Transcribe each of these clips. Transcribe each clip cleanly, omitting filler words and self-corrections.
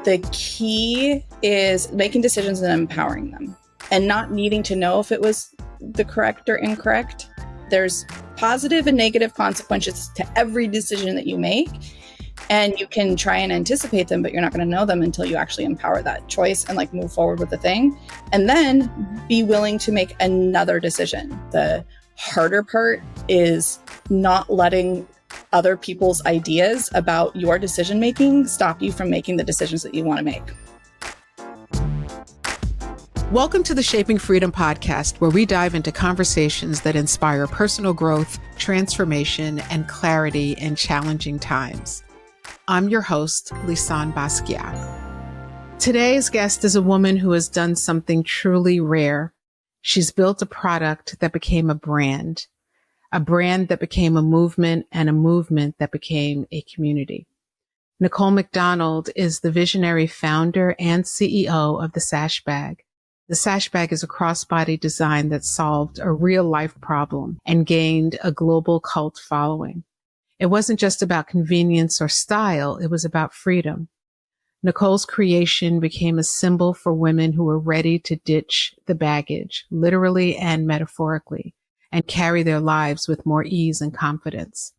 The key is making decisions and empowering them and not needing to know if it was the correct or incorrect. There's positive and negative consequences to every decision that you make. And you can try and anticipate them, but you're not going to know them until you actually empower that choice and like move forward with the thing. And then be willing to make another decision. The harder part is not letting other people's ideas about your decision making stop you from making the decisions that you want to make. Welcome to the Shaping Freedom podcast, where we dive into conversations that inspire personal growth, transformation, and clarity in challenging times. I'm your host, Lisanne Basquiat. Today's guest is a woman who has done something truly rare. She's built a product that became a brand that became a movement, and a movement that became a community. Nichole MacDonald is the visionary founder and CEO of the Sash Bag. The Sash Bag is a crossbody design that solved a real-life problem and gained a global cult following. It wasn't just about convenience or style, it was about freedom. Nichole's creation became a symbol for women who were ready to ditch the baggage, literally and metaphorically, and carry their lives with more ease and confidence.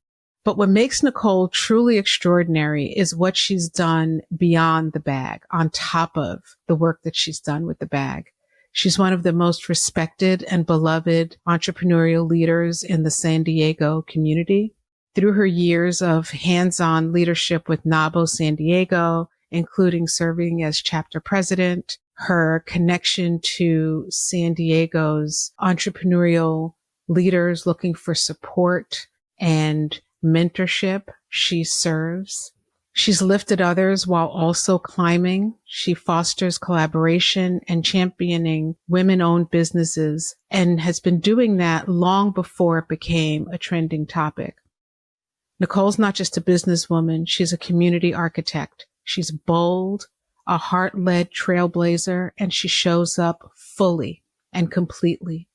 But what makes Nichole truly extraordinary is what she's done beyond the bag, on top of the work that she's done with the bag. She's one of the most respected and beloved entrepreneurial leaders in the San Diego community. Through her years of hands-on leadership with NABO San Diego, including serving as chapter president, her connection to San Diego's entrepreneurial leaders looking for support and mentorship, she serves. She's lifted others while also climbing. She fosters collaboration and championing women-owned businesses, and has been doing that long before it became a trending topic. Nichole's not just a businesswoman, she's a community architect. She's bold, a heart-led trailblazer, and she shows up fully and completely,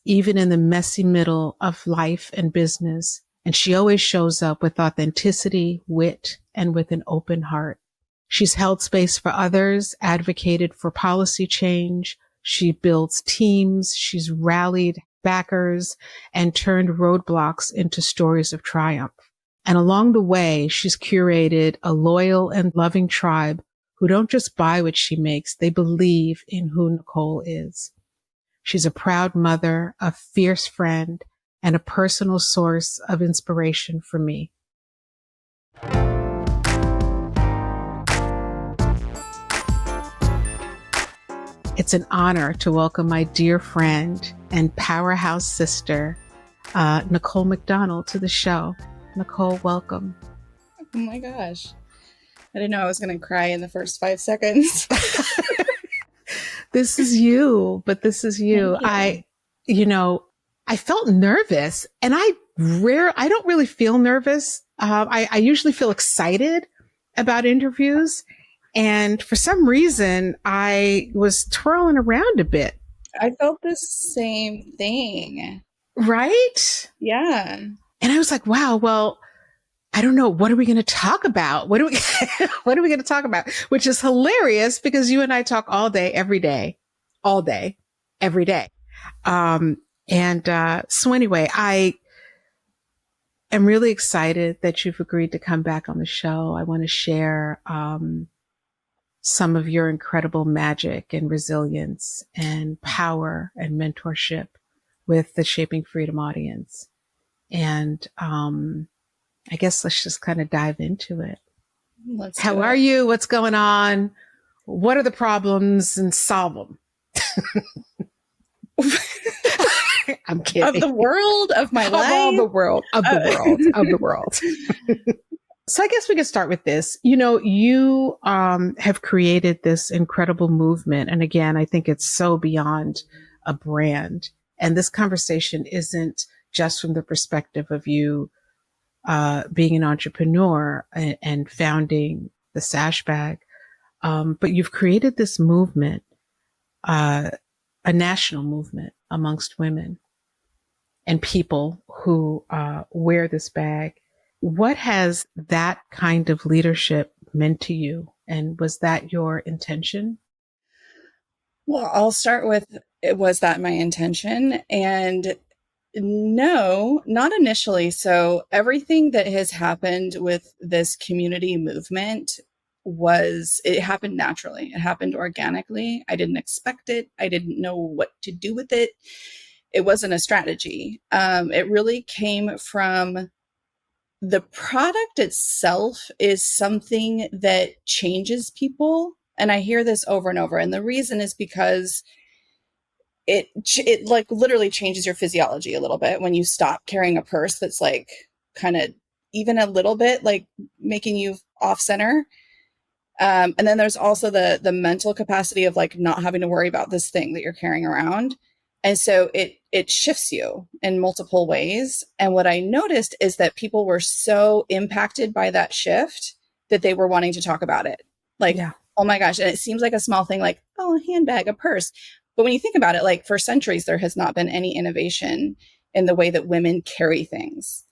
even in the messy middle of life and business. And she always shows up with authenticity, wit, and with an open heart. She's held space for others, advocated for policy change. She builds teams. She's rallied backers and turned roadblocks into stories of triumph. And along the way, she's curated a loyal and loving tribe who don't just buy what she makes, they believe in who Nichole is. She's a proud mother, a fierce friend, and a personal source of inspiration for me. It's an honor to welcome my dear friend and powerhouse sister, Nichole MacDonald, to the show. Nichole, welcome. Oh my gosh. I didn't know I was going to cry in the first 5 seconds. This is you, but this is you. I felt nervous, and I don't really feel nervous. I usually feel excited about interviews. And for some reason, I was twirling around a bit. I felt the same thing. Right? Yeah. And I was like, wow, well, I don't know. What are we going to talk about? What are we going to talk about? Which is hilarious because you and I talk all day, every day, every day. So anyway, I am really excited that you've agreed to come back on the show. I want to share, some of your incredible magic and resilience and power and mentorship with the Shaping Freedom audience. And I guess let's just kind of dive into it. How are you? What's going on? What are the problems? And solve them. I'm kidding. Of the world, of my life? Of all the world. Of the world. So I guess we could start with this. You have created this incredible movement. And again, I think it's so beyond a brand. And this conversation isn't just from the perspective of you being an entrepreneur and founding the Sash Bag. But you've created this movement, a national movement amongst women and people who wear this bag. What has that kind of leadership meant to you And was that your intention? Well, I'll start with, was that my intention? And no, not initially. So everything that has happened with this community movement it happened naturally. It happened organically. I didn't expect it. I didn't know what to do with it. It wasn't a strategy. It really came from the product itself is something that changes people. And I hear this over and over. And the reason is because it like literally changes your physiology a little bit when you stop carrying a purse that's like kind of even a little bit like making you off center. And then there's also the mental capacity of like not having to worry about this thing that you're carrying around. And so it shifts you in multiple ways. And what I noticed is that people were so impacted by that shift that they were wanting to talk about it. Like, Yeah. oh my gosh. And it seems like a small thing, like, oh, a handbag, a purse. But when you think about it, like for centuries, there has not been any innovation in the way that women carry things.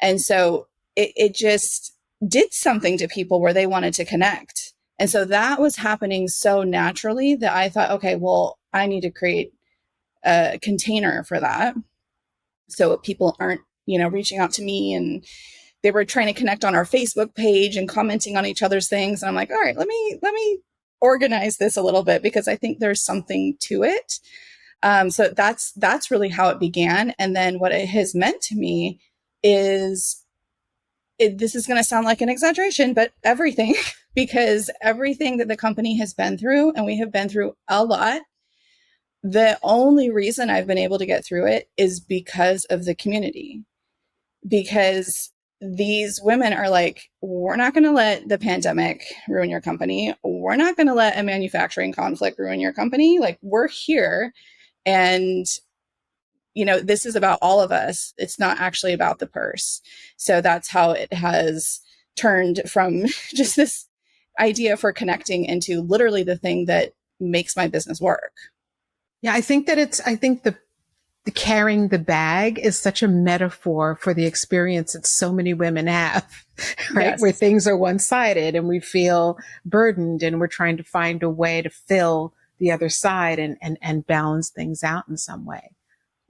And so it just did something to people where they wanted to connect. And so that was happening so naturally that I thought, okay, well, I need to create a container for that. So people aren't, reaching out to me, and they were trying to connect on our Facebook page and commenting on each other's things. And I'm like, all right, let me organize this a little bit because I think there's something to it. So that's really how it began. And then what it has meant to me is this is going to sound like an exaggeration, but everything, because everything that the company has been through, and we have been through a lot, the only reason I've been able to get through it is because of the community. Because these women are like, we're not going to let the pandemic ruin your company. We're not going to let a manufacturing conflict ruin your company. Like, we're here, and this is about all of us. It's not actually about the purse. So that's how it has turned from just this idea for connecting into literally the thing that makes my business work. Yeah, I think the carrying the bag is such a metaphor for the experience that so many women have, right? Yes. Where things are one-sided and we feel burdened and we're trying to find a way to fill the other side and balance things out in some way.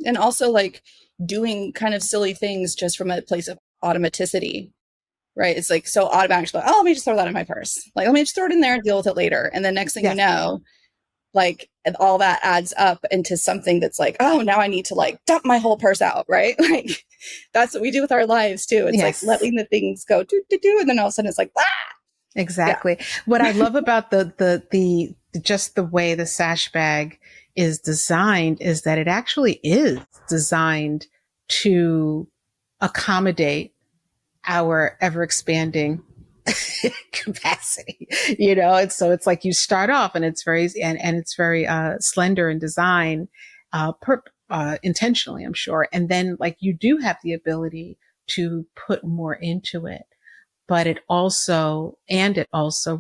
And also like doing kind of silly things just from a place of automaticity, right? It's like so automatic, like, oh, let me just throw that in my purse. Like, let me just throw it in there and deal with it later. And the next thing you know, like all that adds up into something that's like, oh, now I need to like dump my whole purse out, right? Like that's what we do with our lives too. It's like letting the things go do, and then all of a sudden it's like, ah! Exactly. Yeah. What I love about the just the way the sash bag is designed is that it actually is designed to accommodate our ever expanding capacity, and so it's like you start off and it's very, and it's very, slender in design, intentionally, I'm sure. And then like you do have the ability to put more into it, but it also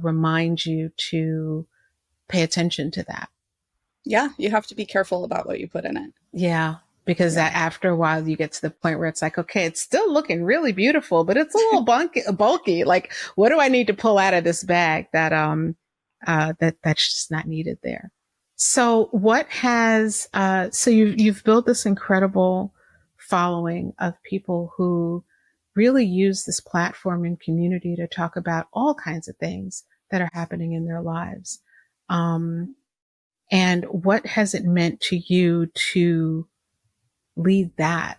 reminds you to pay attention to that. Yeah. You have to be careful about what you put in it. Yeah. Because after a while you get to the point where it's like, okay, it's still looking really beautiful, but it's a little bulky. Like, what do I need to pull out of this bag that's just not needed there? So what has, so you've built this incredible following of people who really use this platform and community to talk about all kinds of things that are happening in their lives. And what has it meant to you to lead that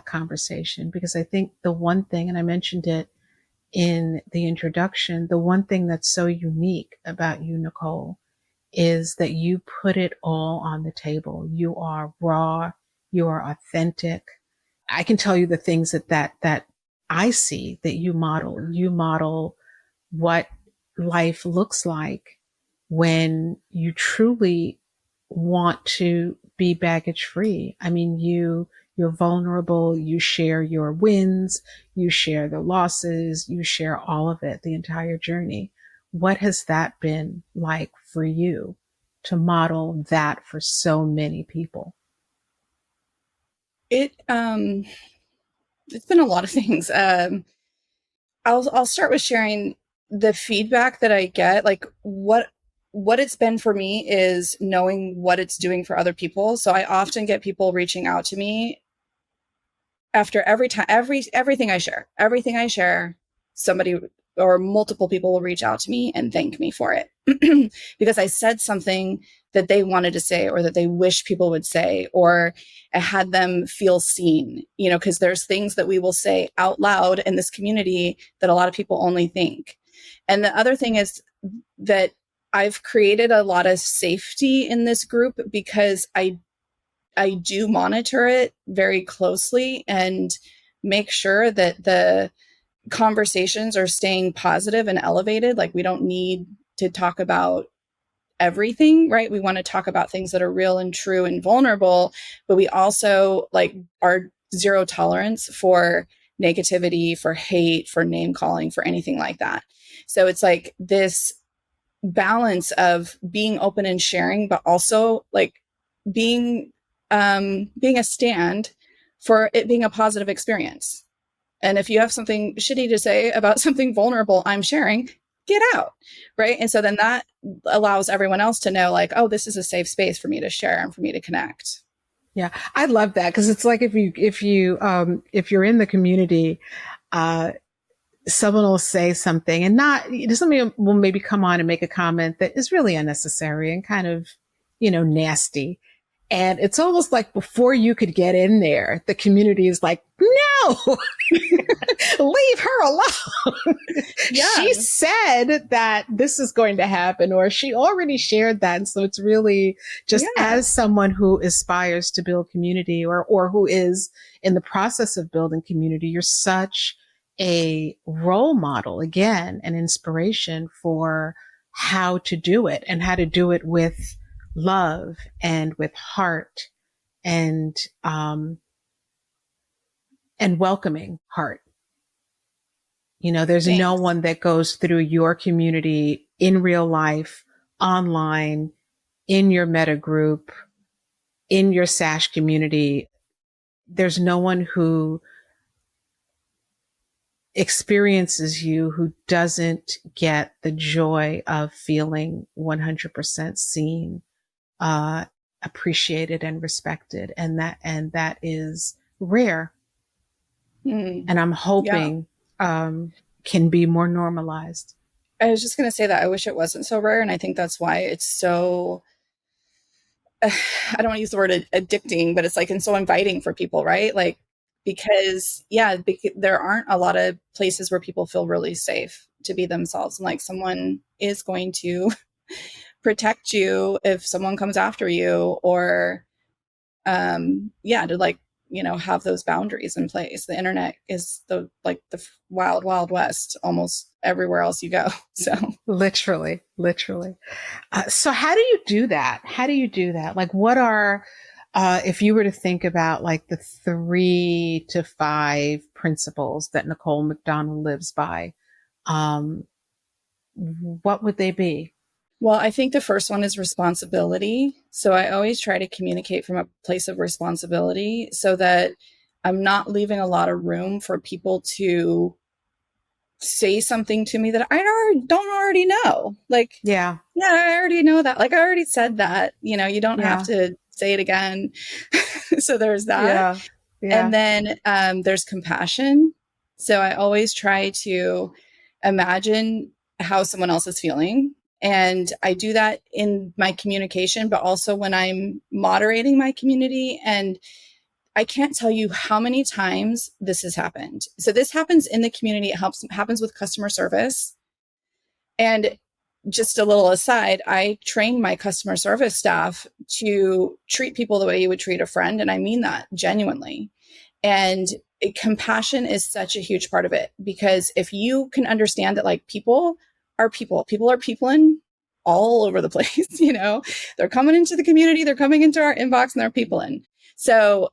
conversation? Because I think the one thing, and I mentioned it in the introduction, the one thing that's so unique about you, Nicole, is that you put it all on the table. You are raw, you are authentic. I can tell you the things that I see that you model. You model what life looks like when you truly want to be baggage free. I mean, you're vulnerable. You share your wins. You share the losses. You share all of it, the entire journey. What has that been like for you to model that for so many people? It's been a lot of things. I'll start with sharing the feedback that I get, like what it's been for me is knowing what it's doing for other people. So I often get people reaching out to me after every time, everything I share, somebody or multiple people will reach out to me and thank me for it because I said something that they wanted to say or that they wish people would say, or I had them feel seen, you know, because there's things that we will say out loud in this community that a lot of people only think. And the other thing is that I've created a lot of safety in this group because I do monitor it very closely and make sure that the conversations are staying positive and elevated. Like, we don't need to talk about everything, right? We want to talk about things that are real and true and vulnerable, but we also like are zero tolerance for negativity, for hate, for name calling, for anything like that. So it's like this balance of being open and sharing, but also like being a stand for it being a positive experience. And if you have something shitty to say about something vulnerable I'm sharing, get out, right? And so then that allows everyone else to know, like, oh, this is a safe space for me to share and for me to connect. Yeah, I love that, because it's like if you're in the community, someone will say something and somebody will maybe come on and make a comment that is really unnecessary and kind of, nasty. And it's almost like before you could get in there, the community is like, no, leave her alone. Yeah. She said that this is going to happen, or she already shared that. And so it's really just as someone who aspires to build community or who is in the process of building community, you're such a role model, again, an inspiration for how to do it and how to do it with love and with heart and welcoming heart. There's no one that goes through your community in real life, online, in your meta group, in your SASH community. There's no one who experiences you who doesn't get the joy of feeling 100% seen, appreciated and respected. And that is rare. Mm. And I'm hoping, can be more normalized. I was just going to say that I wish it wasn't so rare. And I think that's why it's so, I don't want to use the word addicting, but it's like, and so inviting for people, right? Like, because there aren't a lot of places where people feel really safe to be themselves. And like, someone is going to protect you if someone comes after you, or, to like, have those boundaries in place. The internet is the wild, wild west almost everywhere else you go. So literally. So how do you do that? Like, what are, if you were to think about like the 3 to 5 principles that Nichole MacDonald lives by, what would they be? Well, I think the first one is responsibility. So I always try to communicate from a place of responsibility so that I'm not leaving a lot of room for people to say something to me that I don't already know. Like, I already know that. Like, I already said that, you don't have to say it again. So there's that. Yeah. And then there's compassion. So I always try to imagine how someone else is feeling. And I do that in my communication, but also when I'm moderating my community. And I can't tell you how many times this has happened. So this happens in the community. It happens with customer service. And just a little aside, I train my customer service staff to treat people the way you would treat a friend. And I mean that genuinely. And compassion is such a huge part of it, because if you can understand that, like, people are peopling all over the place, they're coming into the community, they're coming into our inbox, and they're peopling. So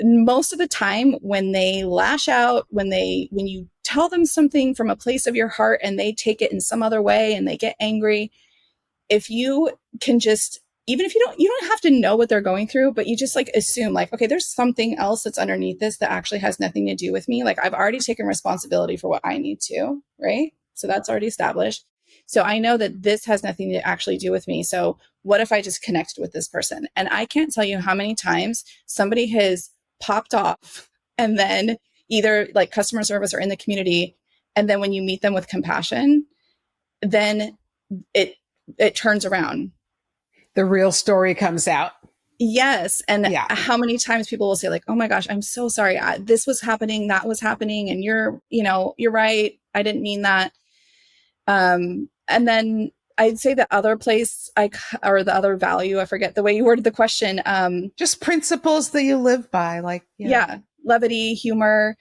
most of the time when they lash out, when you tell them something from a place of your heart and they take it in some other way and they get angry, if you can just, even if you don't have to know what they're going through, but you just like assume like, okay, there's something else that's underneath this that actually has nothing to do with me. Like, I've already taken responsibility for what I need to, right? So that's already established. So I know that this has nothing to actually do with me. So what if I just connected with this person? And I can't tell you how many times somebody has popped off and then either like customer service or in the community. And then when you meet them with compassion, then it turns around. The real story comes out. Yes. And yeah. How many times people will say like, oh my gosh, I'm so sorry. This was happening. That was happening. And you're right. I didn't mean that. And then I'd say the other place or the other value, I forget the way you worded the question. Just principles that you live by, like, yeah, levity, humor,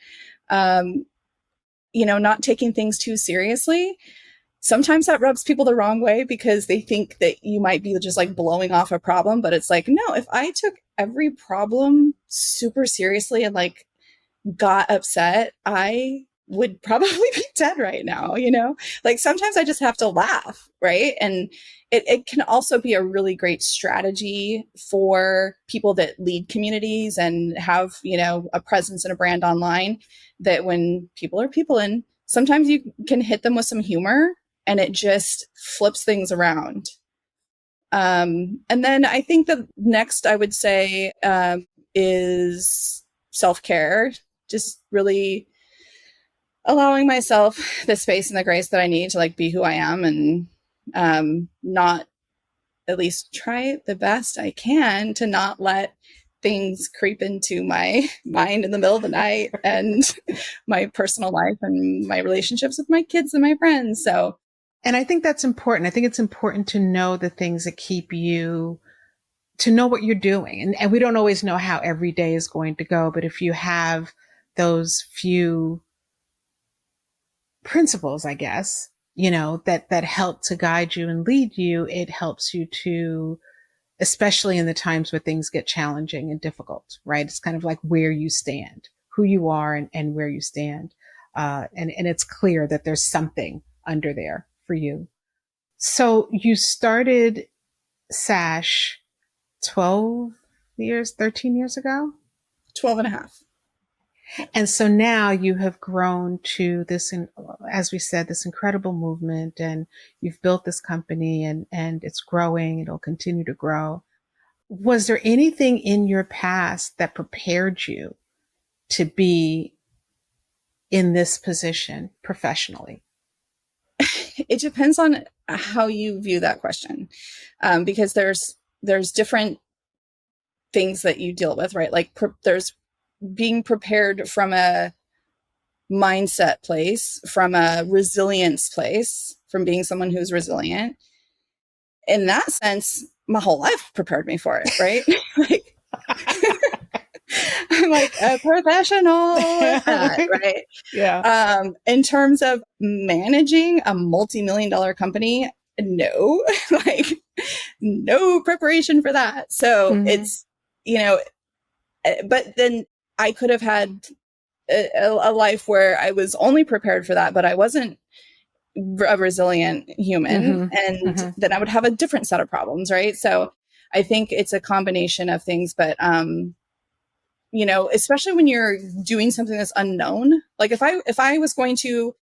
not taking things too seriously. Sometimes that rubs people the wrong way because they think that you might be just like blowing off a problem. But it's like, no, if I took every problem super seriously and like got upset, I would probably be dead right now, like sometimes I just have to laugh. Right. And it can also be a really great strategy for people that lead communities and have, a presence and a brand online, that when people are peopling, sometimes you can hit them with some humor and it just flips things around. And then I think the next I would say is self-care, just really allowing myself the space and the grace that I need to like be who I am and not, at least try the best I can to not let things creep into my mind in the middle of the night and my personal life and my relationships with my kids and my friends. So, and I think that's important. I think it's important to know the things that keep you, to know what you're doing. And we don't always know how every day is going to go, but if you have those few principles, I guess, that help to guide you and lead you, it helps you to, especially in the times where things get challenging and difficult, right? It's kind of like where you stand, who you are and where you stand. And it's clear that there's something under there for you. So you started SASH 13 years ago? 12 and a half. And so now you have grown to this, as we said, this incredible movement, and you've built this company and it's growing. It'll continue to grow. Was there anything in your past that prepared you to be in this position professionally? It depends on how you view that question. Because there's different things that you deal with, right? Like there's being prepared from a mindset place, from a resilience place, from being someone who's resilient. In that sense, my whole life prepared me for it, right? Like, I'm like a professional at that, right? Yeah. In terms of managing a multi-million-dollar company, no, like no preparation for that. So it's, but then I could have had a life where I was only prepared for that, but I wasn't a resilient human. And then I would have a different set of problems. Right. So I think it's a combination of things, but, especially when you're doing something that's unknown, like if I was going to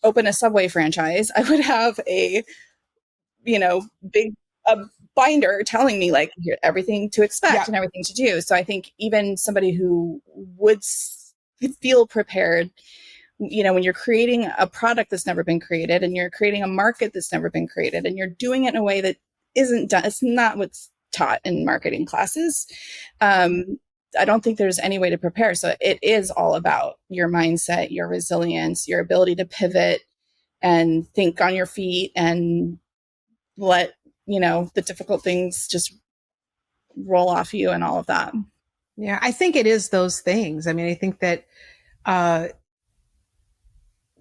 open a Subway franchise, I would have a, big binder telling me like everything to expect and everything to do. So I think even somebody who would feel prepared, when you're creating a product that's never been created and you're creating a market that's never been created and you're doing it in a way that isn't done, it's not what's taught in marketing classes. I don't think there's any way to prepare. So it is all about your mindset, your resilience, your ability to pivot and think on your feet and let, the difficult things just roll off you and all of that. Yeah, I think it is those things. I mean, I think that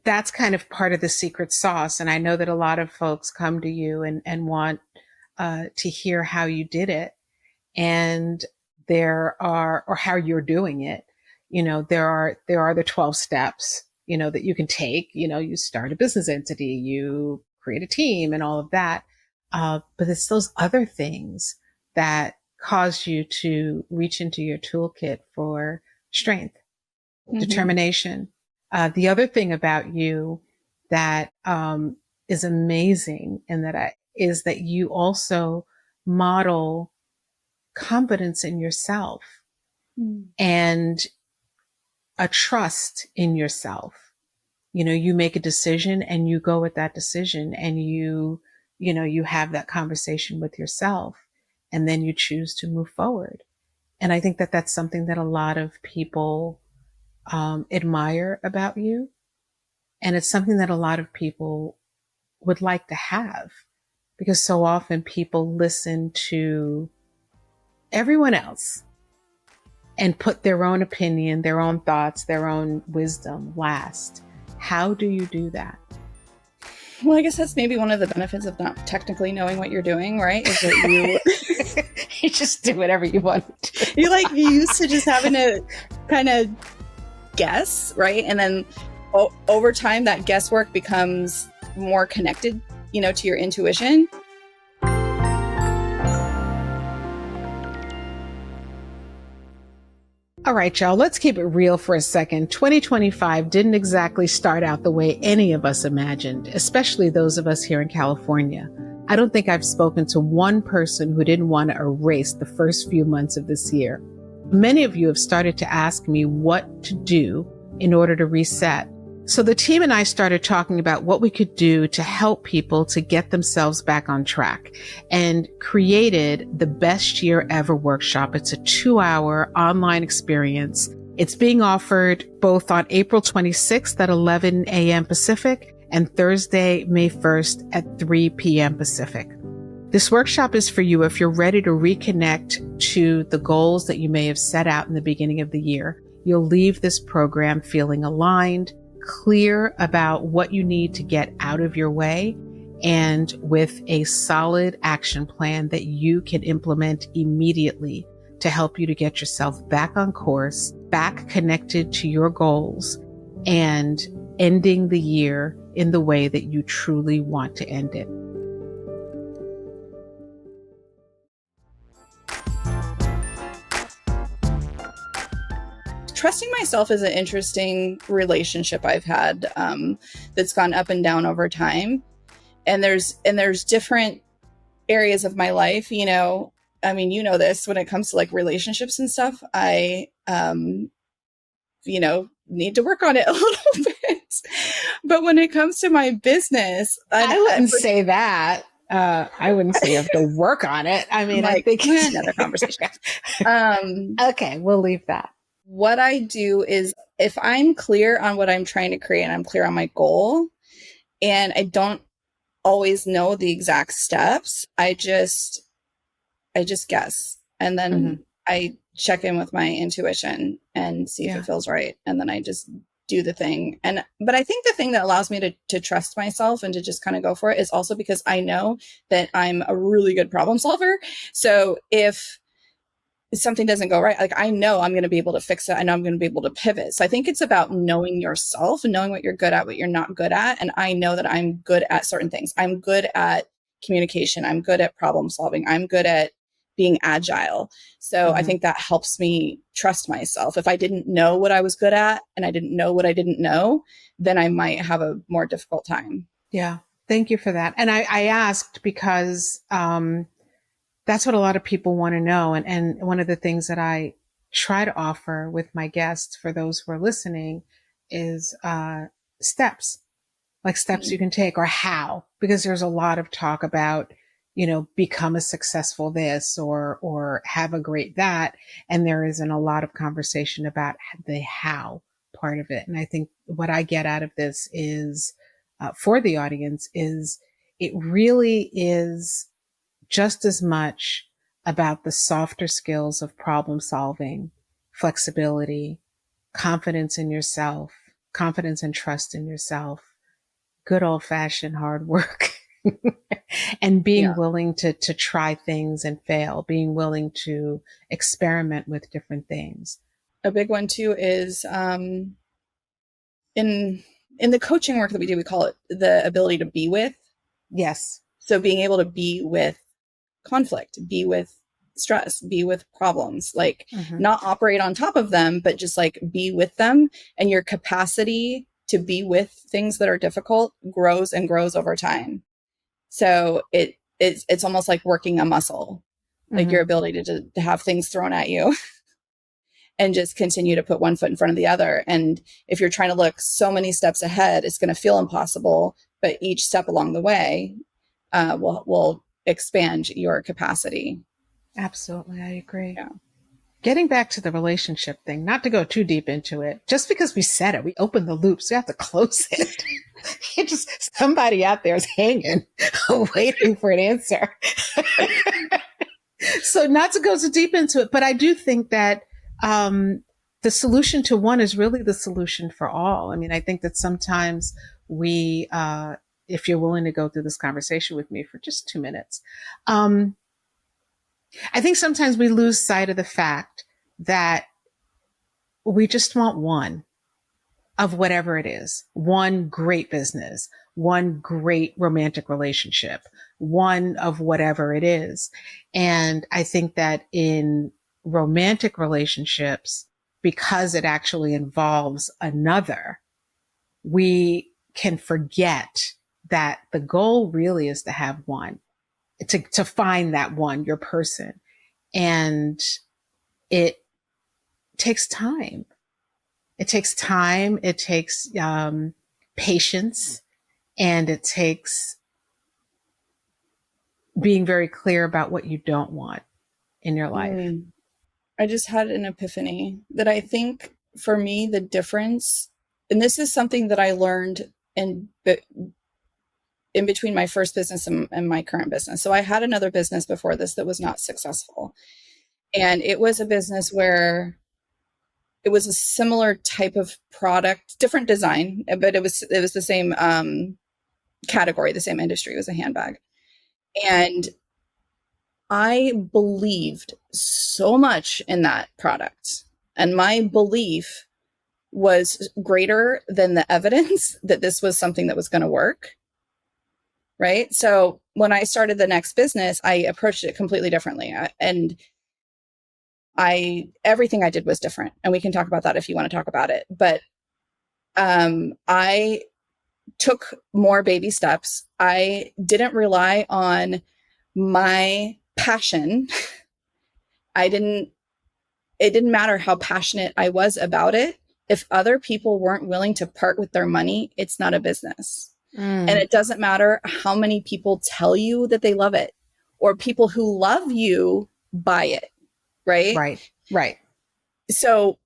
that's kind of part of the secret sauce. And I know that a lot of folks come to you and want to hear how you did it. And or how you're doing it. There are the 12 steps, that you can take. You start a business entity, you create a team and all of that. But it's those other things that cause you to reach into your toolkit for strength, determination. The other thing about you that is amazing, and is that you also model confidence in yourself and a trust in yourself. You make a decision and you go with that decision, and you have that conversation with yourself, and then you choose to move forward. And I think that that's something that a lot of people admire about you. And it's something that a lot of people would like to have, because so often people listen to everyone else and put their own opinion, their own thoughts, their own wisdom last. How do you do that? Well, I guess that's maybe one of the benefits of not technically knowing what you're doing, right? Is that you just do whatever you want. You used to just having to kind of guess, right? And then over time, that guesswork becomes more connected, to your intuition. All right, y'all, let's keep it real for a second. 2025 didn't exactly start out the way any of us imagined, especially those of us here in California. I don't think I've spoken to one person who didn't want to erase the first few months of this year. Many of you have started to ask me what to do in order to reset. So the team and I started talking about what we could do to help people to get themselves back on track, and created the Best Year Ever workshop. It's a 2-hour online experience. It's being offered both on April 26th at 11 a.m. Pacific and Thursday, May 1st at 3 p.m. Pacific. This workshop is for you if you're ready to reconnect to the goals that you may have set out in the beginning of the year. You'll leave this program feeling aligned, clear about what you need to get out of your way, and with a solid action plan that you can implement immediately to help you to get yourself back on course, back connected to your goals, and ending the year in the way that you truly want to end it. Trusting myself is an interesting relationship I've had that's gone up and down over time. And there's different areas of my life, this when it comes to relationships and stuff, I, need to work on it a little bit. But when it comes to my business, I wouldn't say that. I wouldn't say you have to work on it. I mean, I think it's another conversation. Okay, we'll leave that. What I do is, if I'm clear on what I'm trying to create and I'm clear on my goal, and I don't always know the exact steps, I just guess. And then I check in with my intuition and see if it feels right. And then I just do the thing. But I think the thing that allows me to trust myself and to just kind of go for it is also because I know that I'm a really good problem solver. So if something doesn't go right, I know I'm going to be able to fix it. I know I'm going to be able to pivot. So I think it's about knowing yourself and knowing what you're good at, what you're not good at. And I know that I'm good at certain things. I'm good at communication. I'm good at problem solving. I'm good at being agile. So I think that helps me trust myself. If I didn't know what I was good at and I didn't know what I didn't know, then I might have a more difficult time. Yeah. Thank you for that. And I asked because, that's what a lot of people want to know. And one of the things that I try to offer with my guests for those who are listening is steps you can take, or how, because there's a lot of talk about, become a successful this or have a great that. And there isn't a lot of conversation about the how part of it. And I think what I get out of this is, for the audience, is it really is just as much about the softer skills of problem solving, flexibility, confidence in yourself, confidence and trust in yourself, good old fashioned hard work, and being willing to try things and fail, being willing to experiment with different things. A big one too is in the coaching work that we do, we call it the ability to be with. Yes. So being able to be with conflict, be with stress, be with problems, not operate on top of them, but just be with them, and your capacity to be with things that are difficult grows and grows over time. So it's almost like working a muscle, like your ability to have things thrown at you and just continue to put one foot in front of the other. And if you're trying to look so many steps ahead, it's going to feel impossible, but each step along the way will expand your capacity. Absolutely. I agree. Yeah. Getting back to the relationship thing, not to go too deep into it, just because we said it, we opened the loop, so we have to close it. It just, somebody out there is hanging, waiting for an answer. So not to go too deep into it, but I do think that the solution to one is really the solution for all. I mean, I think that sometimes we, if you're willing to go through this conversation with me for just 2 minutes, I think sometimes we lose sight of the fact that we just want one of whatever it is, one great business, one great romantic relationship, one of whatever it is. And I think that in romantic relationships, because it actually involves another, we can forget that the goal really is to have one. To find that one, your person. And it takes time. It takes time. It takes patience, and it takes being very clear about what you don't want in your life. I just had an epiphany that I think for me, the difference, and this is something that I learned in between my first business and my current business. So I had another business before this that was not successful. And it was a business where it was a similar type of product, different design, but it was the same category, the same industry. It was a handbag. And I believed so much in that product. And my belief was greater than the evidence that this was something that was going to work. Right. So when I started the next business, I approached it completely differently. And everything I did was different. And we can talk about that if you want to talk about it. But I took more baby steps. I didn't rely on my passion. It didn't matter how passionate I was about it. If other people weren't willing to part with their money, it's not a business. And it doesn't matter how many people tell you that they love it, or people who love you buy it. Right. So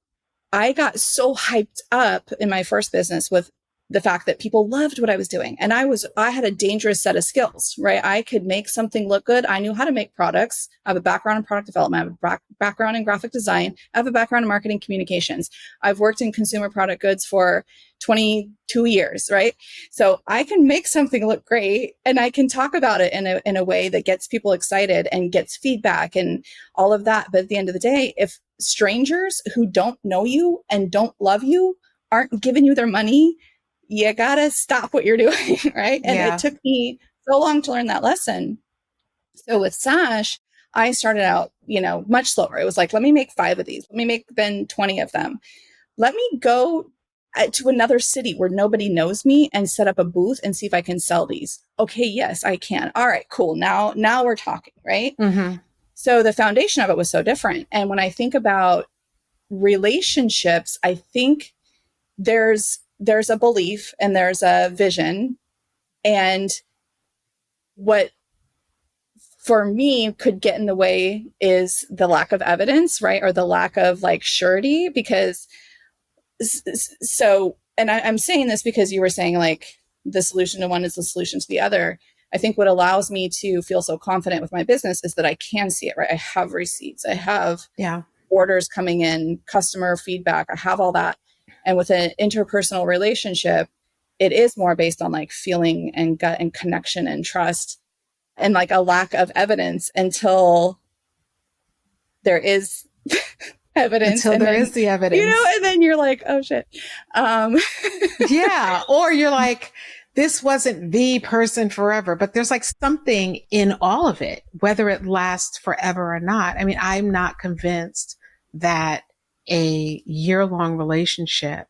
I got so hyped up in my first business with the fact that people loved what I was doing. And I had a dangerous set of skills, right? I could make something look good. I knew how to make products. I have a background in product development. I have a background in graphic design. I have a background in marketing communications. I've worked in consumer product goods for 22 years, right? So I can make something look great, and I can talk about it in a way that gets people excited and gets feedback and all of that. But at the end of the day, if strangers who don't know you and don't love you aren't giving you their money, you gotta stop what you're doing, right? And It took me so long to learn that lesson. So with Sash, I started out, much slower. It was like, let me make 5 of these. Let me make then 20 of them. Let me go to another city where nobody knows me and set up a booth and see if I can sell these. Okay, yes, I can. All right, cool. Now we're talking, right? Mm-hmm. So the foundation of it was so different. And when I think about relationships, I think there's a belief and there's a vision. And what for me could get in the way is the lack of evidence, right? Or the lack of surety, because and I'm saying this because you were saying the solution to one is the solution to the other. I think what allows me to feel so confident with my business is that I can see it, right? I have receipts. I have orders coming in, customer feedback. I have all that. And with an interpersonal relationship, it is more based on feeling and gut and connection and trust, and a lack of evidence until there is evidence. Until there is the evidence. And then you're like, oh shit. Yeah. Or you're like, this wasn't the person forever, but there's something in all of it, whether it lasts forever or not. I mean, I'm not convinced that a year-long relationship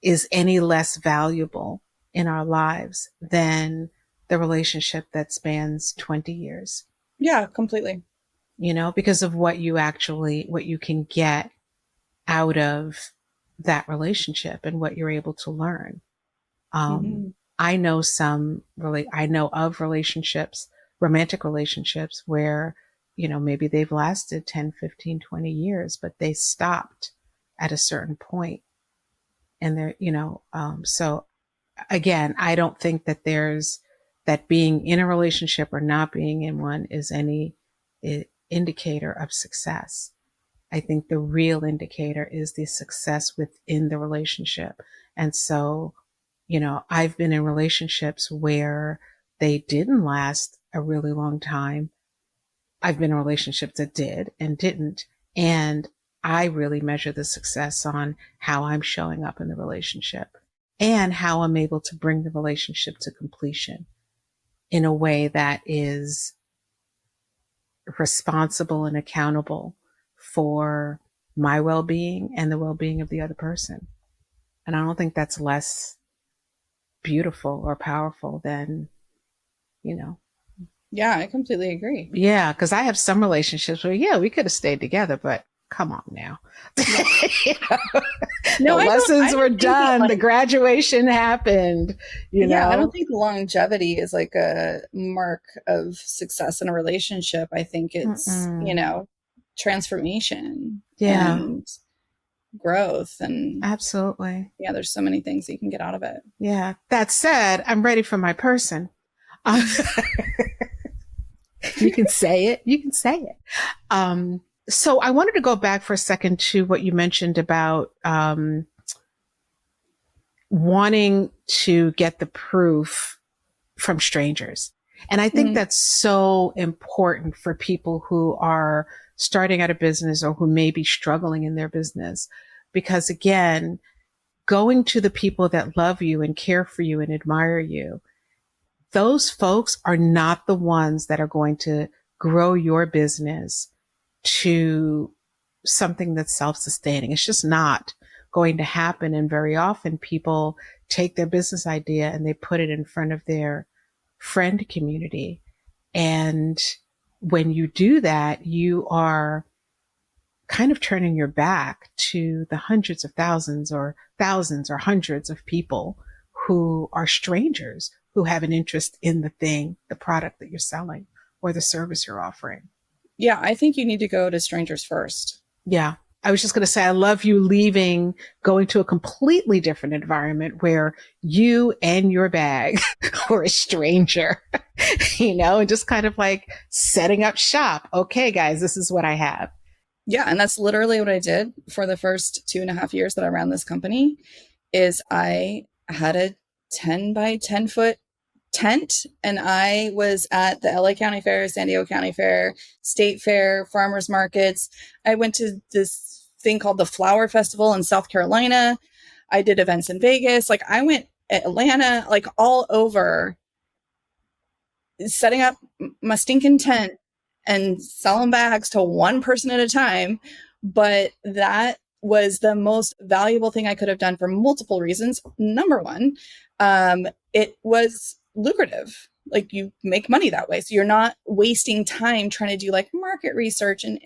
is any less valuable in our lives than the relationship that spans 20 years. Yeah, completely. Because of what you can get out of that relationship and what you're able to learn. Mm-hmm. I know of relationships, romantic relationships where, maybe they've lasted 10, 15, 20 years, but they stopped at a certain point. And so again, I don't think that that being in a relationship or not being in one is any indicator of success. I think the real indicator is the success within the relationship. And so, I've been in relationships where they didn't last a really long time. I've been in relationships that did and didn't. And I really measure the success on how I'm showing up in the relationship and how I'm able to bring the relationship to completion in a way that is responsible and accountable for my well-being and the well-being of the other person. And I don't think that's less beautiful or powerful than, Yeah, I completely agree. Yeah, because I have some relationships where, we could have stayed together, but come on now. No, the lessons were done. The graduation happened, Yeah, I don't think longevity is like a mark of success in a relationship. I think it's, transformation and growth and absolutely. Yeah, there's so many things that you can get out of it. Yeah. That said, I'm ready for my person. You can say it. So I wanted to go back for a second to what you mentioned about wanting to get the proof from strangers. And I think that's so important for people who are starting out a business or who may be struggling in their business. Because again, going to the people that love you and care for you and admire you, those folks are not the ones that are going to grow your business to something that's self-sustaining. It's just not going to happen. And very often people take their business idea and they put it in front of their friend community. And when you do that, you are kind of turning your back to the hundreds of thousands or hundreds of people who are strangers who have an interest in the product that you're selling or the service you're offering. Yeah, I think you need to go to strangers first. Yeah. I was just going to say, I love you going to a completely different environment where you and your bag were a stranger, and just kind of like setting up shop. Okay, guys, this is what I have. Yeah. And that's literally what I did for the first 2.5 years that I ran this company is I had a 10 by 10 foot tent and I was at the LA County Fair, San Diego County Fair, State Fair, farmers markets. I went to this thing called the Flower Festival in South Carolina. I did events in Vegas. Like I went Atlanta, like all over, setting up my stinking tent and selling bags to one person at a time. But that was the most valuable thing I could have done for multiple reasons. Number one, it was lucrative. Like you make money that way. So you're not wasting time trying to do like market research and,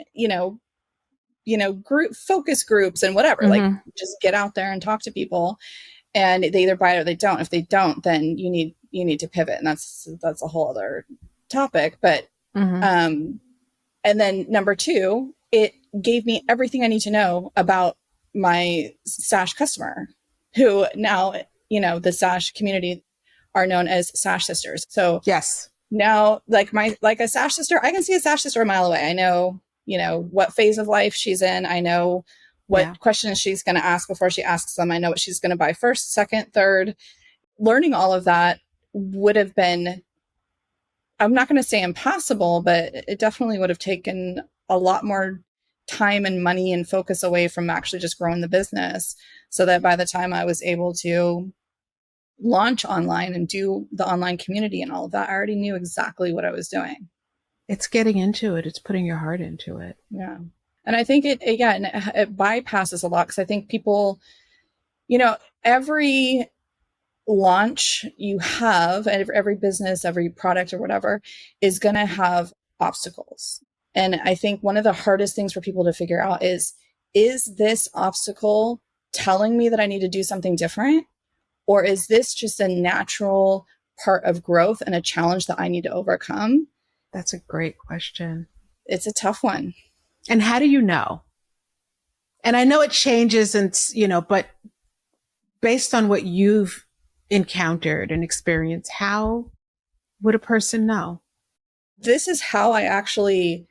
group focus groups and whatever, like just get out there and talk to people and they either buy it or they don't. If they don't, then you need to pivot. And that's a whole other topic. But, and then number two, it gave me everything I need to know about my Sash customer who now, the Sash community are known as Sash sisters. So yes, now like a Sash sister, I can see a Sash sister a mile away. I know, what phase of life she's in. I know what questions she's going to ask before she asks them. I know what she's going to buy first, second, third. Learning all of that would have been, I'm not going to say impossible, but it definitely would have taken a lot more time and money and focus away from actually just growing the business so that by the time I was able to launch online and do the online community and all of that, I already knew exactly what I was doing. It's getting into it. It's putting your heart into it. Yeah. And I think it bypasses a lot because I think people Every launch you have, and every business, every product or whatever is going to have obstacles. And I think one of the hardest things for people to figure out is this obstacle telling me that I need to do something different? Or is this just a natural part of growth and a challenge that I need to overcome? That's a great question. It's a tough one. And how do you know? And I know it changes and, but based on what you've encountered and experienced, how would a person know? This is how I actually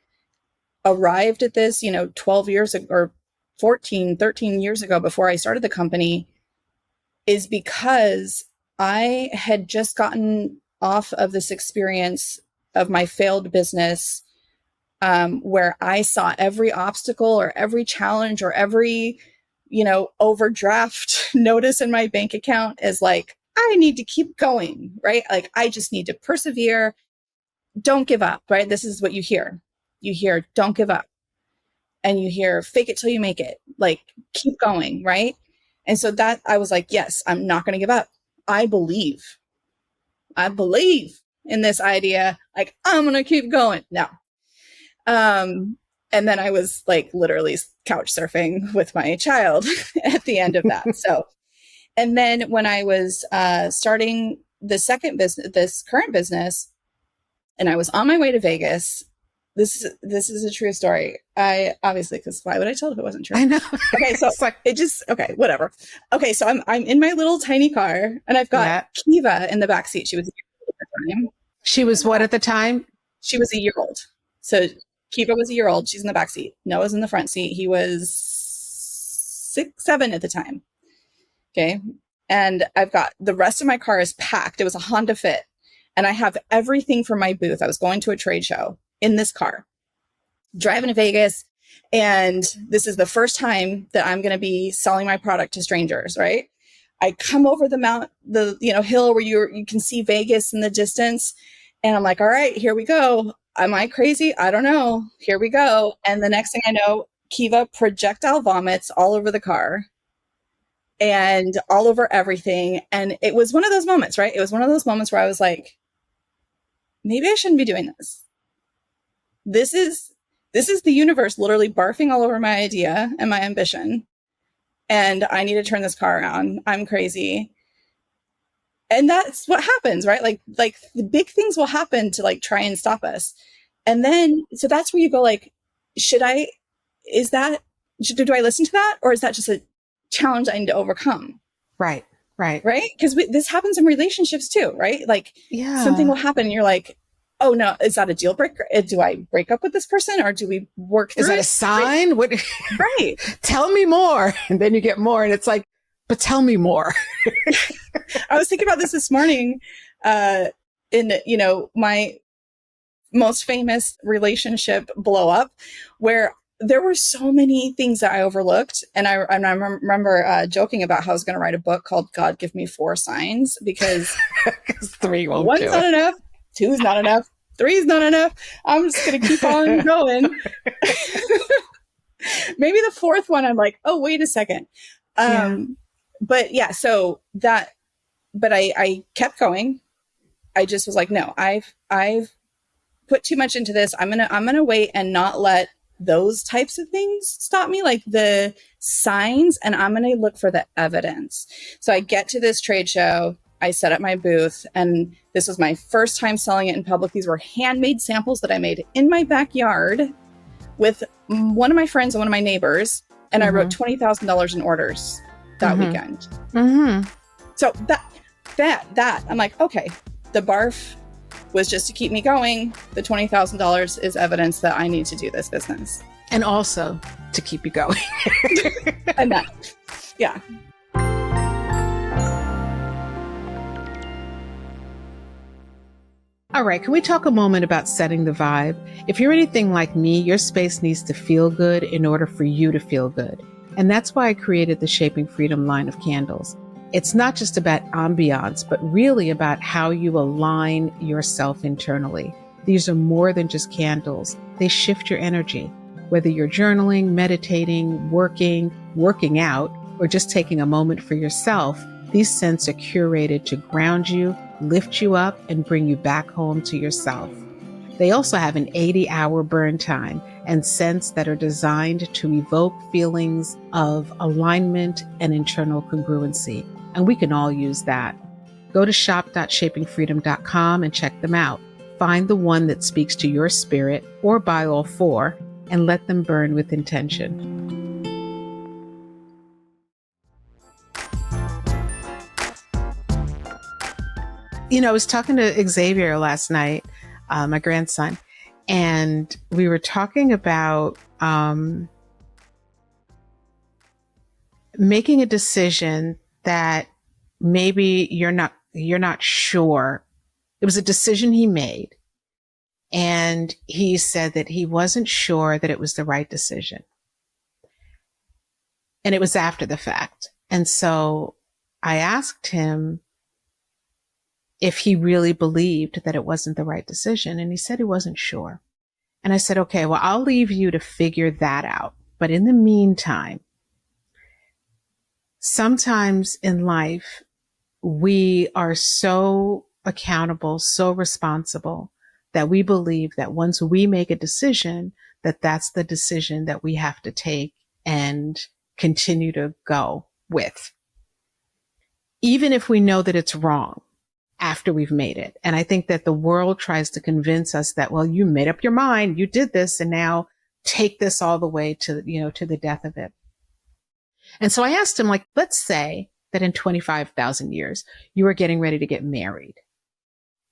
arrived at this, 12 years ago, or 14, 13 years ago, before I started the company, is because I had just gotten off of this experience of my failed business, where I saw every obstacle or every challenge or every, overdraft notice in my bank account as like, I need to keep going, right? Like, I just need to persevere. Don't give up, right? This is what you hear. You hear, don't give up. And you hear, fake it till you make it. Like, keep going, right? And so that I was like, yes, I'm not going to give up. I believe in this idea. Like, I'm going to keep going. No. And then I was like literally couch surfing with my child at the end of that. So, and then when I was starting the second business, this current business, and I was on my way to Vegas. This is a true story. I obviously, because why would I tell if it wasn't true? I know. Okay, so okay, whatever. Okay, so I'm in my little tiny car, and I've got Kiva in the back seat. She was a year old at the time. She was what at the time? She was a year old. So Kiva was a year old. She's in the back seat. Noah's in the front seat. He was 7 at the time. Okay, and I've got the rest of my car is packed. It was a Honda Fit, and I have everything for my booth. I was going to a trade show in this car, driving to Vegas. And this is the first time that I'm going to be selling my product to strangers, right? I come over the hill where you can see Vegas in the distance. And I'm like, all right, here we go. Am I crazy? I don't know. Here we go. And the next thing I know, Kiva projectile vomits all over the car and all over everything. And it was one of those moments, right? It was one of those moments where I was like, maybe I shouldn't be doing this. This is the universe literally barfing all over my idea and my ambition. And I need to turn this car around. I'm crazy. And that's what happens, right? Like the big things will happen to like try and stop us. And then, so that's where you go like, do I listen to that? Or is that just a challenge I need to overcome? Right. Because this happens in relationships too, right? Like something will happen and you're like, oh no, is that a deal breaker? Do I break up with this person or do we work through it? Is that a sign? What? Right. Tell me more. And then you get more and it's like, but tell me more. I was thinking about this morning in, my most famous relationship blow up where there were so many things that I overlooked. And I remember joking about how I was going to write a book called God Give Me 4 Signs because 3 won't one's not enough. 2 is not enough. 3 is not enough. I'm just going to keep on going. Maybe the 4th one, I'm like, oh, wait a second. But yeah, so that, but I kept going. I just was like, no, I've put too much into this. I'm going to wait and not let those types of things stop me, like the signs, and I'm going to look for the evidence. So I get to this trade show. I set up my booth, and this was my first time selling it in public. These were handmade samples that I made in my backyard with one of my friends and one of my neighbors. And I wrote $20,000 in orders that weekend. So that I'm like, okay, the barf was just to keep me going. The $20,000 is evidence that I need to do this business. And also to keep you going. And that, yeah. All right, can we talk a moment about setting the vibe? If you're anything like me, your space needs to feel good in order for you to feel good. And that's why I created the Shaping Freedom line of candles. It's not just about ambiance, but really about how you align yourself internally. These are more than just candles. They shift your energy. Whether you're journaling, meditating, working out, or just taking a moment for yourself, these scents are curated to ground you, lift you up, and bring you back home to yourself. They also have an 80-hour burn time and scents that are designed to evoke feelings of alignment and internal congruency. And we can all use that. Go to shop.shapingfreedom.com and check them out. Find the one that speaks to your spirit, or buy all four, and let them burn with intention. I was talking to Xavier last night, my grandson, and we were talking about making a decision that maybe you're not sure. It was a decision he made, and he said that he wasn't sure that it was the right decision. And it was after the fact. And so I asked him if he really believed that it wasn't the right decision. And he said he wasn't sure. And I said, okay, well, I'll leave you to figure that out. But in the meantime, sometimes in life, we are so accountable, so responsible, that we believe that once we make a decision, that that's the decision that we have to take and continue to go with, even if we know that it's wrong after we've made it. And I think that the world tries to convince us that, well, you made up your mind, you did this, and now take this all the way to, to the death of it. And so I asked him, like, let's say that in 25,000 years, you were getting ready to get married.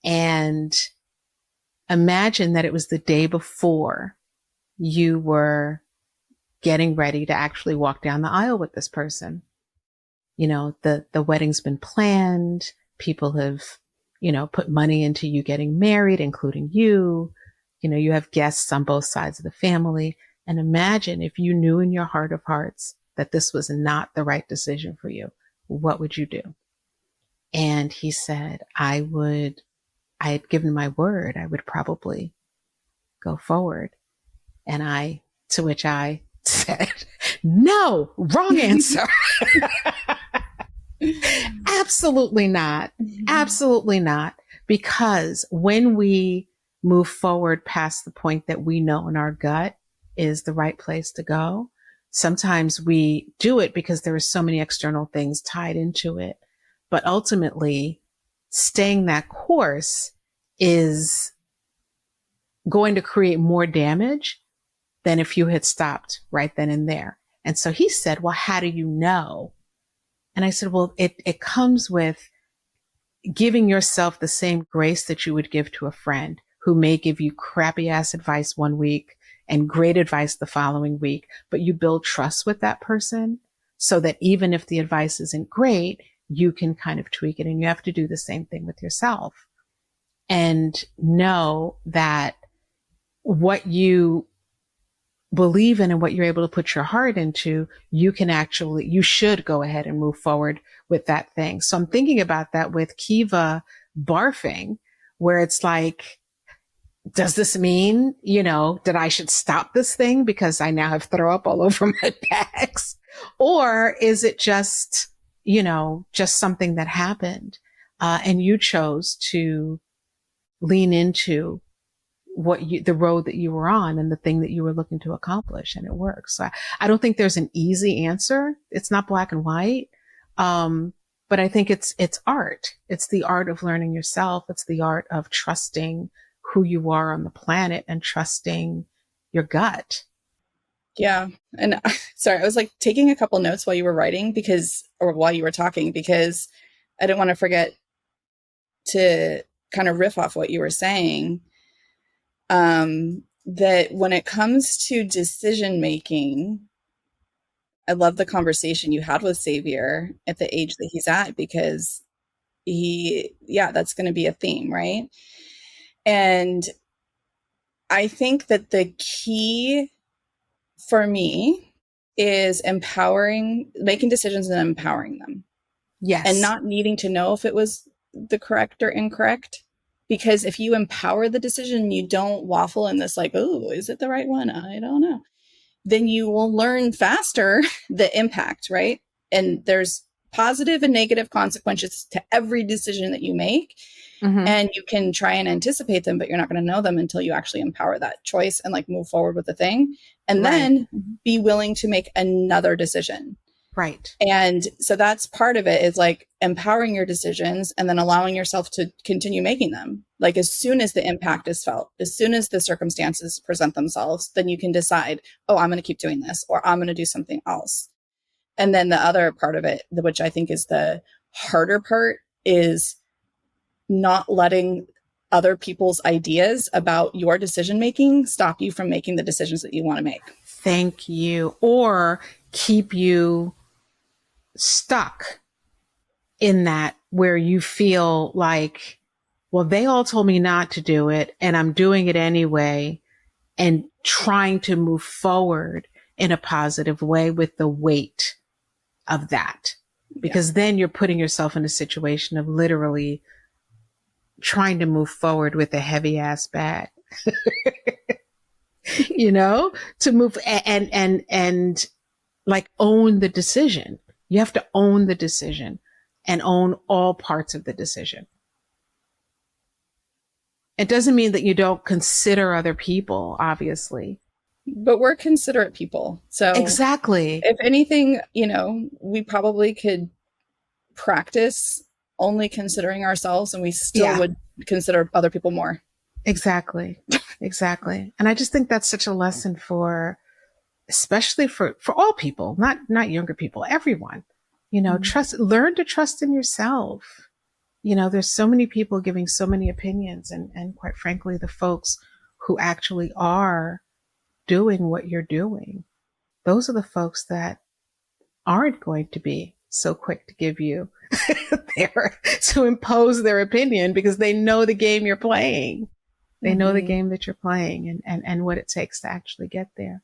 And imagine that it was the day before you were getting ready to actually walk down the aisle with this person. The wedding's been planned. People have, put money into you getting married, including you. You have guests on both sides of the family. And imagine if you knew in your heart of hearts that this was not the right decision for you. What would you do? And he said, I had given my word, I would probably go forward. And to which I said, no, wrong answer. Absolutely not. Absolutely not. Because when we move forward past the point that we know in our gut is the right place to go, sometimes we do it because there are so many external things tied into it. But ultimately, staying that course is going to create more damage than if you had stopped right then and there. And so he said, well, how do you know? And I said, well, it comes with giving yourself the same grace that you would give to a friend who may give you crappy ass advice one week and great advice the following week, but you build trust with that person so that even if the advice isn't great, you can kind of tweak it. And you have to do the same thing with yourself and know that what you believe in and what you're able to put your heart into, you should go ahead and move forward with that thing. So I'm thinking about that with Kiva barfing, where it's like, does this mean, that I should stop this thing because I now have throw up all over my bags? Or is it just, just something that happened, and you chose to lean into the road that you were on and the thing that you were looking to accomplish, and it works. So I don't think there's an easy answer. It's not black and white. But I think it's art. It's the art of learning yourself. It's the art of trusting who you are on the planet and trusting your gut. Yeah. And sorry, I was like taking a couple notes while you were writing while you were talking, because I didn't want to forget to kind of riff off what you were saying. That when it comes to decision making, I love the conversation you had with Xavier at the age that he's at, because that's going to be a theme, right? And I think that the key for me is making decisions and empowering them. Yes. And not needing to know if it was the correct or incorrect. Because if you empower the decision, you don't waffle in this like, oh, is it the right one? I don't know. Then you will learn faster the impact, right? and there's positive and negative consequences to every decision that you make. Mm-hmm. And you can try and anticipate them, but you're not going to know them until you actually empower that choice and like move forward with the thing. And Right. then be willing to make another decision. Right. And so that's part of it, is like empowering your decisions and then allowing yourself to continue making them. Like as soon as the impact is felt, as soon as the circumstances present themselves, then you can decide, oh, I'm going to keep doing this, or I'm going to do something else. And then the other part of it, which I think is the harder part, is not letting other people's ideas about your decision making stop you from making the decisions that you want to make. Thank you. Or keep you stuck in that, where you feel like, well, they all told me not to do it and I'm doing it anyway, and trying to move forward in a positive way with the weight of that. Because then you're putting yourself in a situation of literally trying to move forward with a heavy ass bag, you know, to move and like own the decision. You have to own the decision and own all parts of the decision. It doesn't mean that you don't consider other people, obviously. But we're considerate people. So exactly. If anything, you know, we probably could practice only considering ourselves, and we still would consider other people more. Exactly. Exactly. And I just think that's such a lesson for, especially for all people, not younger people, everyone, you know, learn to trust in yourself. You know, there's so many people giving so many opinions, and quite frankly, the folks who actually are doing what you're doing, those are the folks that aren't going to be so quick to give you to impose their opinion, because they know the game you're playing. They know the game that you're playing, and what it takes to actually get there.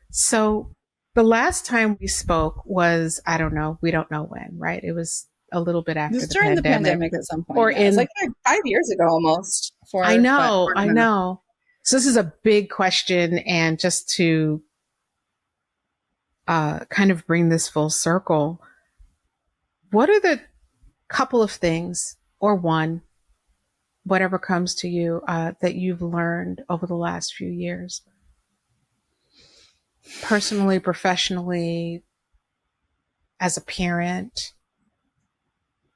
So the last time we spoke was, I don't know, we don't know when, right? It was a little bit after during the pandemic at some point. Or it's like 5 years ago almost. I know. So this is a big question. And just to kind of bring this full circle, what are the couple of things, or one, whatever comes to you, that you've learned over the last few years? Personally, professionally, as a parent?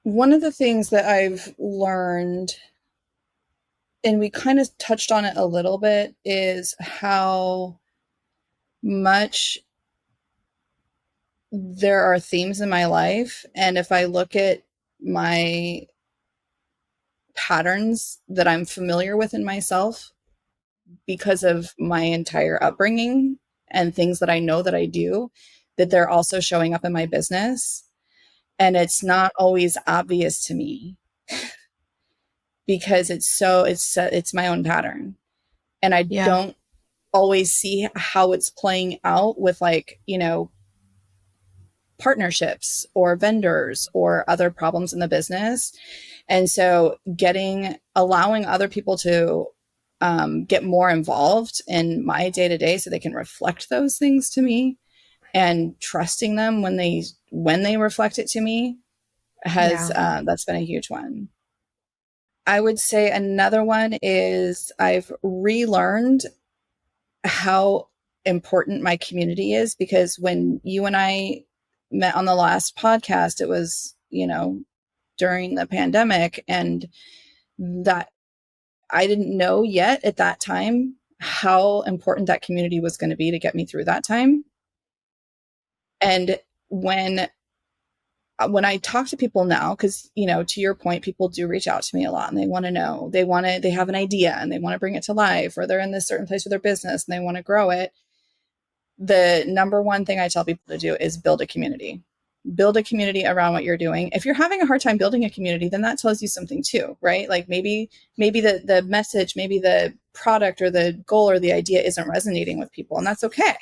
One of the things that I've learned, and we kind of touched on it a little bit, is how much there are themes in my life. And if I look at my patterns that I'm familiar with in myself because of my entire upbringing and things that I know that I do, that they're also showing up in my business. And it's not always obvious to me because it's my own pattern. And I don't always see how it's playing out with, like, you know, partnerships or vendors or other problems in the business. And so allowing other people to get more involved in my day-to-day so they can reflect those things to me, and trusting them when they reflect it to me has that's been a huge one. I would say another one is I've relearned how important my community is, because when you and I met on the last podcast, it was, you know, during the pandemic, and that I didn't know yet at that time how important that community was going to be to get me through that time. And when I talk to people now, because, you know, to your point, people do reach out to me a lot and they want to know, they have an idea and they want to bring it to life, or they're in this certain place with their business and they want to grow it. The number one thing I tell people to do is build a community. Build a community around what you're doing. If you're having a hard time building a community, then that tells you something too, right? Like maybe the message, maybe the product or the goal or the idea isn't resonating with people, and that's okay.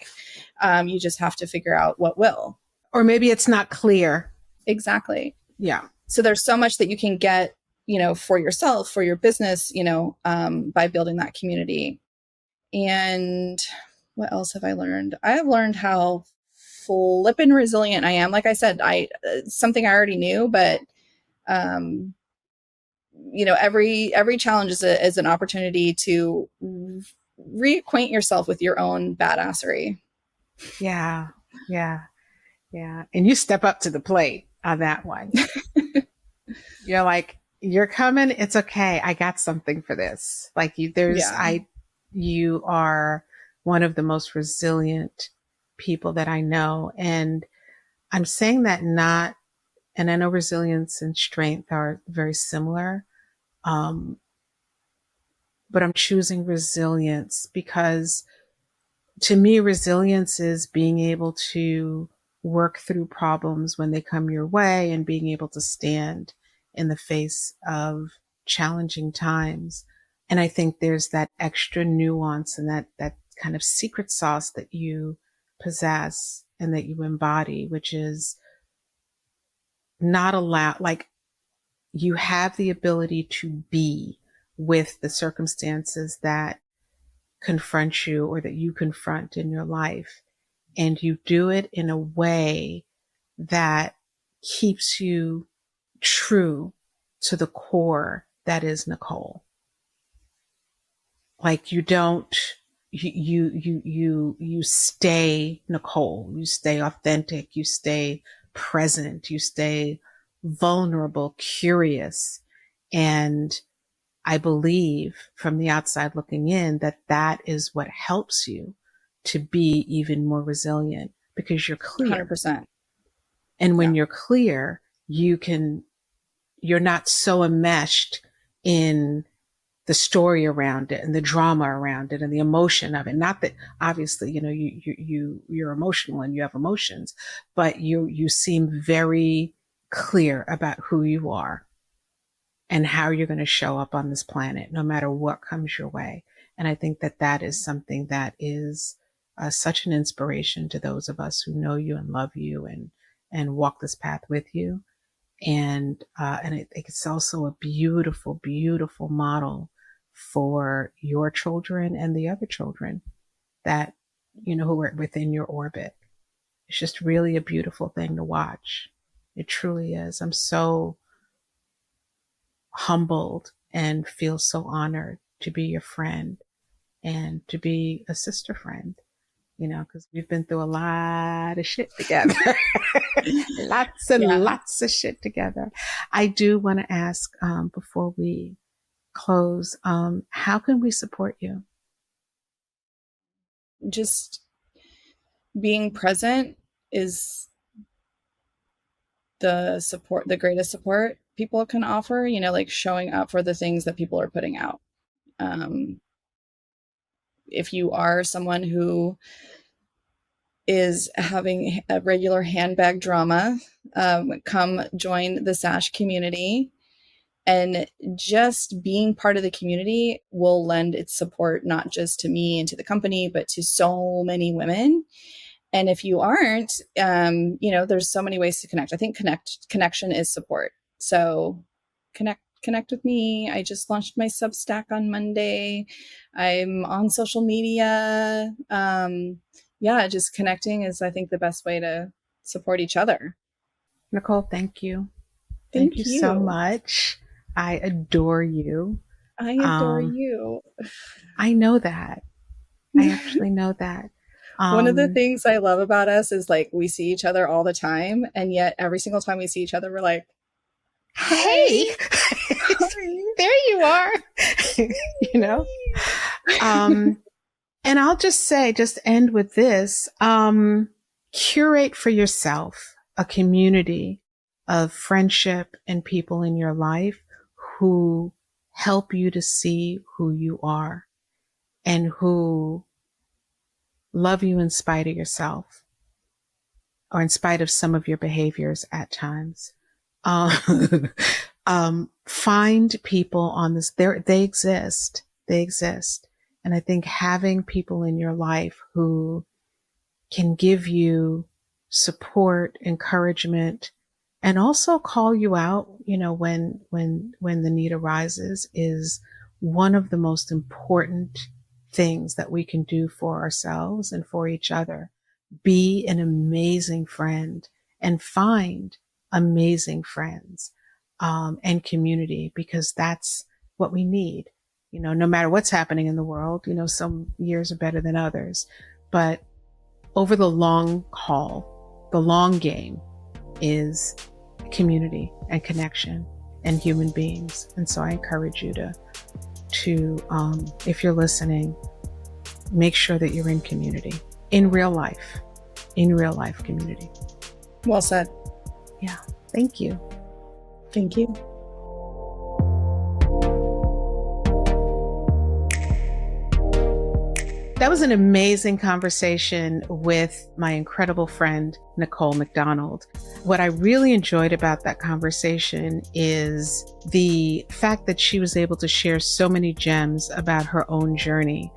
You just have to figure out what will. Or maybe it's not clear. Exactly. Yeah. So there's so much that you can get, you know, for yourself, for your business, you know, by building that community. And what else have I learned? I have learned how flippin' resilient I am. Like I said, something I already knew, but every challenge is an opportunity to reacquaint yourself with your own badassery. Yeah. Yeah. Yeah. And you step up to the plate on that one. You're like, you're coming. It's okay. I got something for this. Like you are one of the most resilient people that I know. And I'm saying that not, and I know resilience and strength are very similar. But I'm choosing resilience because to me, resilience is being able to work through problems when they come your way and being able to stand in the face of challenging times. And I think there's that extra nuance and that kind of secret sauce that you possess and that you embody, which is not allowed, like you have the ability to be with the circumstances that confront you or that you confront in your life. And you do it in a way that keeps you true to the core that is Nicole. Like you don't, you stay Nicole, you stay authentic, you stay present, you stay vulnerable, curious. And I believe from the outside looking in that that is what helps you to be even more resilient because you're clear. 100%. And when you're clear, you're not so enmeshed in the story around it and the drama around it and the emotion of it. Not that obviously, you're emotional and you have emotions, but you seem very clear about who you are and how you're going to show up on this planet, no matter what comes your way. And I think that that is something that is such an inspiration to those of us who know you and love you and walk this path with you. And it's also a beautiful, beautiful model for your children and the other children that, who are within your orbit. It's just really a beautiful thing to watch. It truly is. I'm so humbled and feel so honored to be your friend and to be a sister friend, because we've been through a lot of shit together. Lots and lots of shit together. I do want to ask, before we close, how can we support you? Just being present is the greatest support people can offer, like showing up for the things that people are putting out. If you are someone who is having a regular handbag drama, come join the SASH community. And just being part of the community will lend its support not just to me and to the company, but to so many women. And if you aren't, there's so many ways to connect. I think connection is support. So connect with me. I just launched my Substack on Monday. I'm on social media. Just connecting is, I think, the best way to support each other. Nicole, thank you. Thank you so much. I adore you. I adore you. I know that. I actually know that. One of the things I love about us is like we see each other all the time, and yet every single time we see each other, we're like, "Hey, there you are," And I'll just end with this: curate for yourself a community of friendship and people in your life who help you to see who you are and who love you in spite of yourself or in spite of some of your behaviors at times. Find people on this. They exist. And I think having people in your life who can give you support, encouragement, and also call you out, when the need arises is one of the most important things that we can do for ourselves and for each other, be an amazing friend and find amazing friends, and community, because that's what we need. No matter what's happening in the world, some years are better than others, but over the long haul, the long game is community and connection and human beings. And so I encourage you to if you're listening, make sure that you're in community, in real life community. Well said. Yeah. Thank you. Thank you. That was an amazing conversation with my incredible friend, Nichole MacDonald. What I really enjoyed about that conversation is the fact that she was able to share so many gems about her own journey,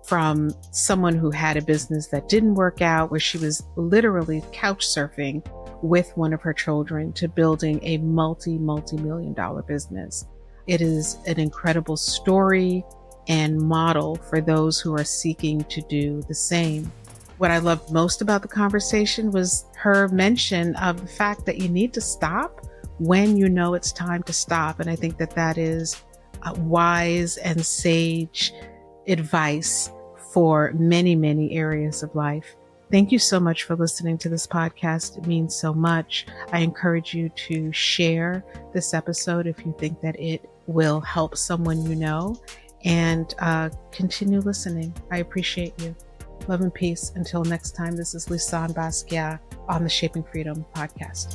from someone who had a business that didn't work out, where she was literally couch surfing with one of her children, to building a multi-million-dollar business. It is an incredible story and model for those who are seeking to do the same. What I loved most about the conversation was her mention of the fact that you need to stop when you know it's time to stop. And I think that is wise and sage advice for many, many areas of life. Thank you so much for listening to this podcast. It means so much. I encourage you to share this episode if you think that it will help someone you know, and continue listening. I appreciate you. Love and peace. Until next time, this is Lisanne Basquiat on the Shaping Freedom podcast.